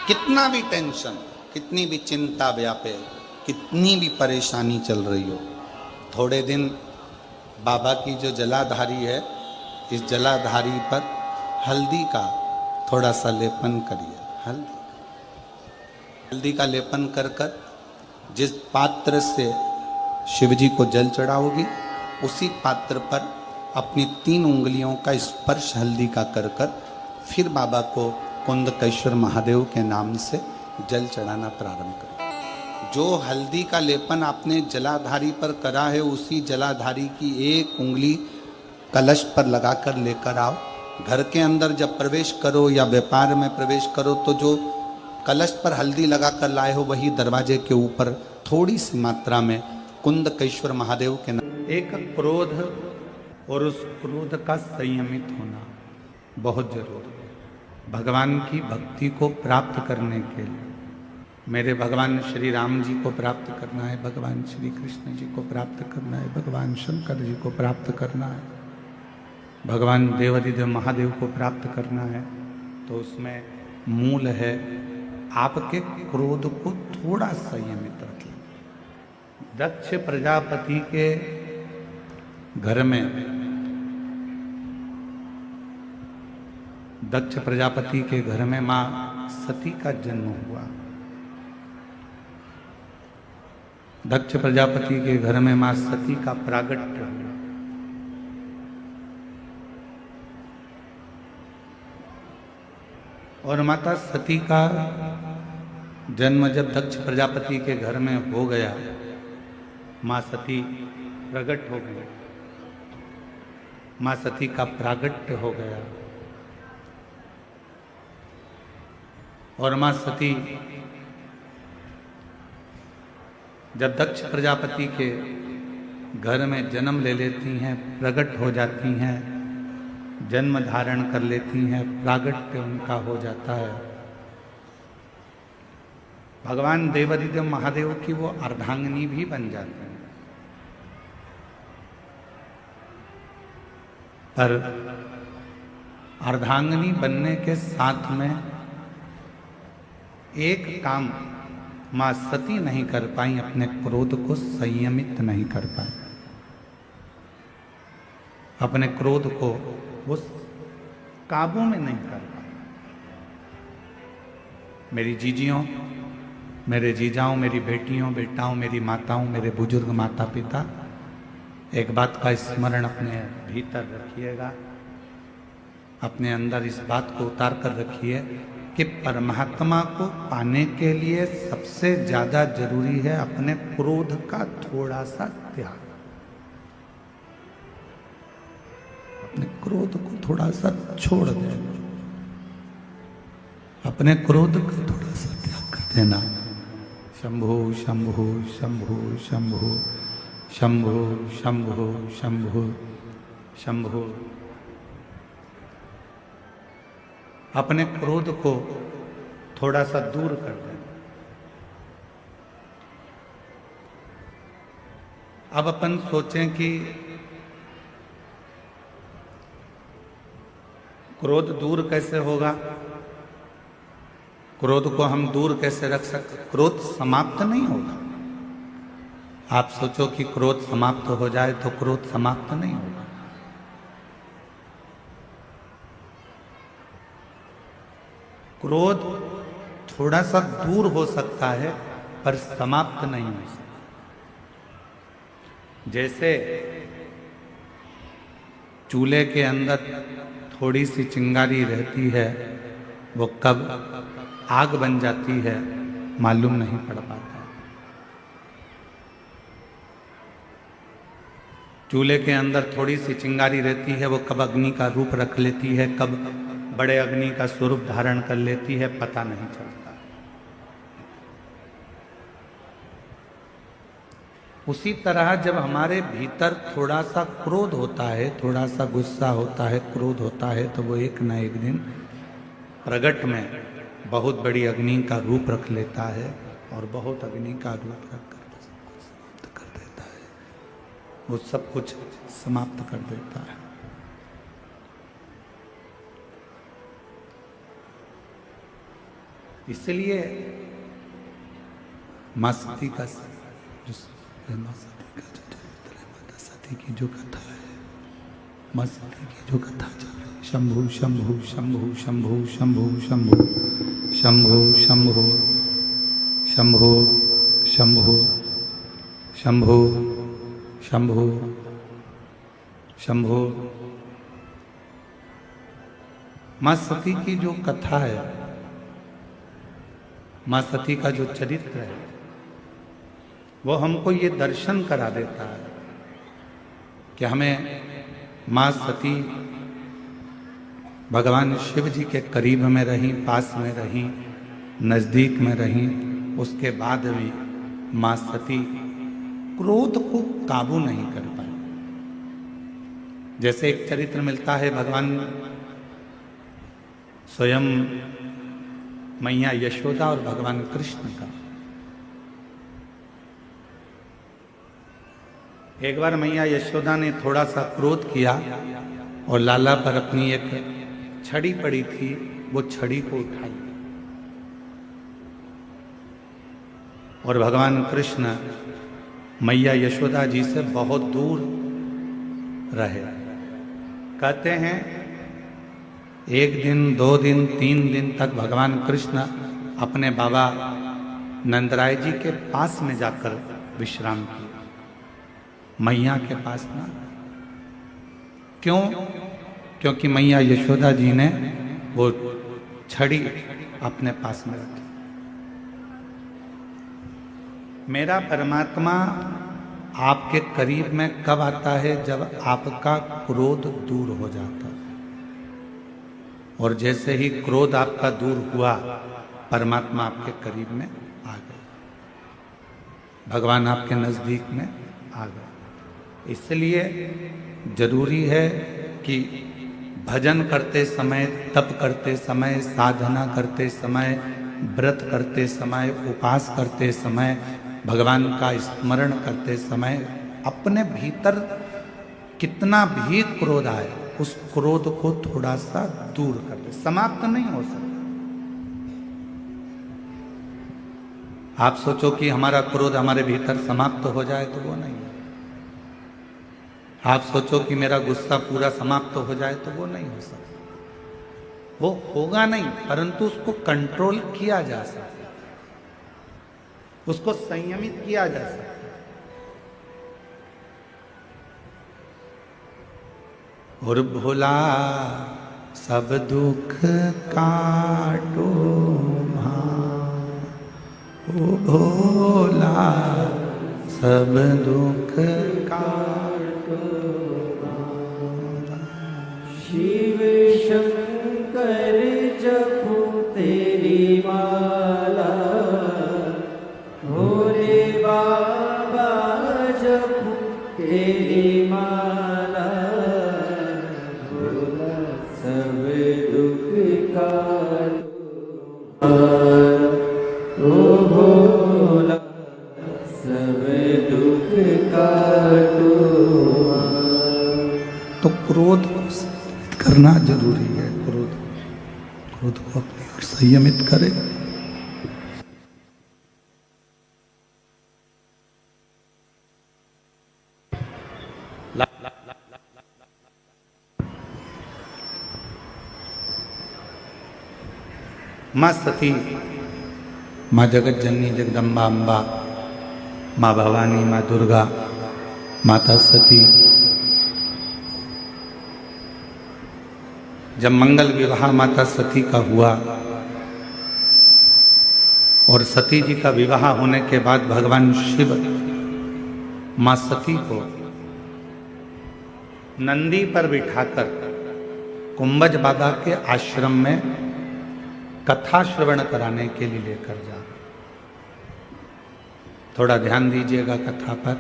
कितना भी टेंशन, कितनी भी चिंता व्यापे, कितनी भी परेशानी चल रही हो, थोड़े दिन बाबा की जो जलाधारी है, इस जलाधारी पर हल्दी का थोड़ा सा लेपन करिए। हल्दी का लेपन कर कर जिस पात्र से शिवजी को जल चढ़ाओगी, उसी पात्र पर अपनी 3 उंगलियों का स्पर्श हल्दी का कर कर फिर बाबा को कुंदकेश्वर महादेव के नाम से जल चढ़ाना प्रारंभ करें। जो हल्दी का लेपन आपने जलाधारी पर करा है, उसी जलाधारी की 1 उंगली कलश पर लगाकर लेकर आओ। घर के अंदर जब प्रवेश करो या व्यापार में प्रवेश करो, तो जो कलश पर हल्दी लगाकर लाए हो, वही दरवाजे के ऊपर थोड़ी सी मात्रा में कुंदकेश्वर महादेव के नाम। एक क्रोध और उस क्रोध का संयमित होना बहुत जरूरी है भगवान की भक्ति को प्राप्त करने के लिए। मेरे भगवान श्री राम जी को प्राप्त करना है, भगवान श्री कृष्ण जी को प्राप्त करना है, भगवान शंकर जी को प्राप्त करना है, भगवान देवादिदेव महादेव को प्राप्त करना है, तो उसमें मूल है आपके क्रोध को थोड़ा संयमित रखिए। दक्ष प्रजापति के घर में, दक्ष प्रजापति के घर में मां सती का जन्म हुआ। दक्ष प्रजापति के घर में मां सती का प्रागट्य हुआ। और माता सती का जन्म जब दक्ष प्रजापति के घर में हो गया, मां सती प्रकट हो गई, मां सती का प्रागट्य हो गया। और मां सती जब दक्ष प्रजापति के घर में जन्म ले लेती हैं, प्रकट हो जाती हैं, जन्म धारण कर लेती हैं, प्रागट्य उनका हो जाता है, भगवान देवादिदेव महादेव की वो अर्धांगिनी भी बन जाती हैं। पर अर्धांगिनी बनने के साथ में एक काम मां सती नहीं कर पाई, अपने क्रोध को संयमित नहीं कर पाई। अपने क्रोध को वो काबू में नहीं कर पाई। मेरी जीजियों, मेरे जीजाओं, मेरी बेटियों, बेटाओं, मेरी माताओं, मेरे बुजुर्ग माता पिता, एक बात का स्मरण अपने भीतर रखिएगा, अपने अंदर इस बात को उतार कर रखिए कि परमात्मा को पाने के लिए सबसे ज्यादा जरूरी है अपने क्रोध का थोड़ा सा त्याग। अपने क्रोध को थोड़ा सा छोड़ देना, अपने क्रोध को थोड़ा सा त्याग कर देना। शंभो शंभो शंभो शंभो शंभो शंभो शंभो शंभो। अपने क्रोध को थोड़ा सा दूर कर दें। अब अपन सोचें कि क्रोध दूर कैसे होगा, क्रोध को हम दूर कैसे रख सकते। क्रोध समाप्त नहीं होगा। आप सोचो कि क्रोध समाप्त हो जाए, तो क्रोध समाप्त नहीं होगा। क्रोध थोड़ा सा दूर हो सकता है, पर समाप्त नहीं हो सकता। जैसे चूल्हे के अंदर थोड़ी सी चिंगारी रहती है, वो कब आग बन जाती है मालूम नहीं पड़ पाता। चूल्हे के अंदर थोड़ी सी चिंगारी रहती है, वो कब अग्नि का रूप रख लेती है, कब बड़े अग्नि का स्वरूप धारण कर लेती है, पता नहीं चलता। उसी तरह जब हमारे भीतर थोड़ा सा क्रोध होता है, थोड़ा सा गुस्सा होता है, क्रोध होता है, तो वो एक न एक दिन प्रगट में बहुत बड़ी अग्नि का रूप रख लेता है और बहुत अग्नि का रूप रखकर समाप्त कर देता है। वो सब कुछ समाप्त कर देता है। इसलिए माँ सती का जो माँ सती का जो चरित्र है, माता सती की जो कथा है, माँ सती की जो कथा चल रही है, शंभु शंभु शंभु शंभु शंभु शंभु शंभु शंभु शंभु शंभु शंभु शंभु शंभु। माँ सती की जो कथा है, माँ सती का जो चरित्र है, वो हमको ये दर्शन करा देता है कि हमें माँ सती भगवान शिव जी के करीब में रही, पास में रही, नजदीक में रही, उसके बाद भी माँ सती क्रोध को काबू नहीं कर पाई। जैसे एक चरित्र मिलता है भगवान स्वयं मैया यशोदा और भगवान कृष्ण का। एक बार मैया यशोदा ने थोड़ा सा क्रोध किया और लाला पर अपनी एक छड़ी पड़ी थी, वो छड़ी को उठा लिया और भगवान कृष्ण मैया यशोदा जी से बहुत दूर रहे। कहते हैं एक दिन, 2 दिन, 3 दिन तक भगवान कृष्ण अपने बाबा नंदराय जी के पास में जाकर विश्राम किया, मैया के पास ना। क्यों? क्योंकि मैया यशोदा जी ने वो छड़ी अपने पास में रखी। मेरा परमात्मा आपके करीब में कब आता है? जब आपका क्रोध दूर हो जाता है। और जैसे ही क्रोध आपका दूर हुआ, परमात्मा आपके करीब में आ गए, भगवान आपके नजदीक में आ गए। इसलिए जरूरी है कि भजन करते समय, तप करते समय, साधना करते समय, व्रत करते समय, उपास करते समय, भगवान का स्मरण करते समय अपने भीतर कितना भी क्रोध आए, उस क्रोध को थोड़ा सा दूर कर दे। समाप्त नहीं हो सकता। आप सोचो कि हमारा क्रोध हमारे भीतर समाप्त हो जाए, तो वो नहीं है। आप सोचो कि मेरा गुस्सा पूरा समाप्त हो जाए, तो वो नहीं हो सकता। वो होगा नहीं, परंतु उसको कंट्रोल किया जा सकता, उसको संयमित किया जा सकता। और भोला सब दुख काटो ओ भोला सब दुख काटो। शिव शंकर जपो तेरी माला, भोले बाबा जपो तेरी माला, भोला सब दुख काटो ओ भोला सब दुख काटो। तो क्रोध को संयमित करना जरूरी है। क्रोध को अपनी ओर संयमित करे। माँ सती, माँ जगत जननी जगदम्बा अम्बा, माँ भवानी, माँ दुर्गा, माता सती, जब मंगल विवाह माता सती का हुआ और सती जी का विवाह होने के बाद भगवान शिव माँ सती को नंदी पर बिठाकर कुंभज बाबा के आश्रम में कथा श्रवण कराने के लिए लेकर जा। थोड़ा ध्यान दीजिएगा कथा पर।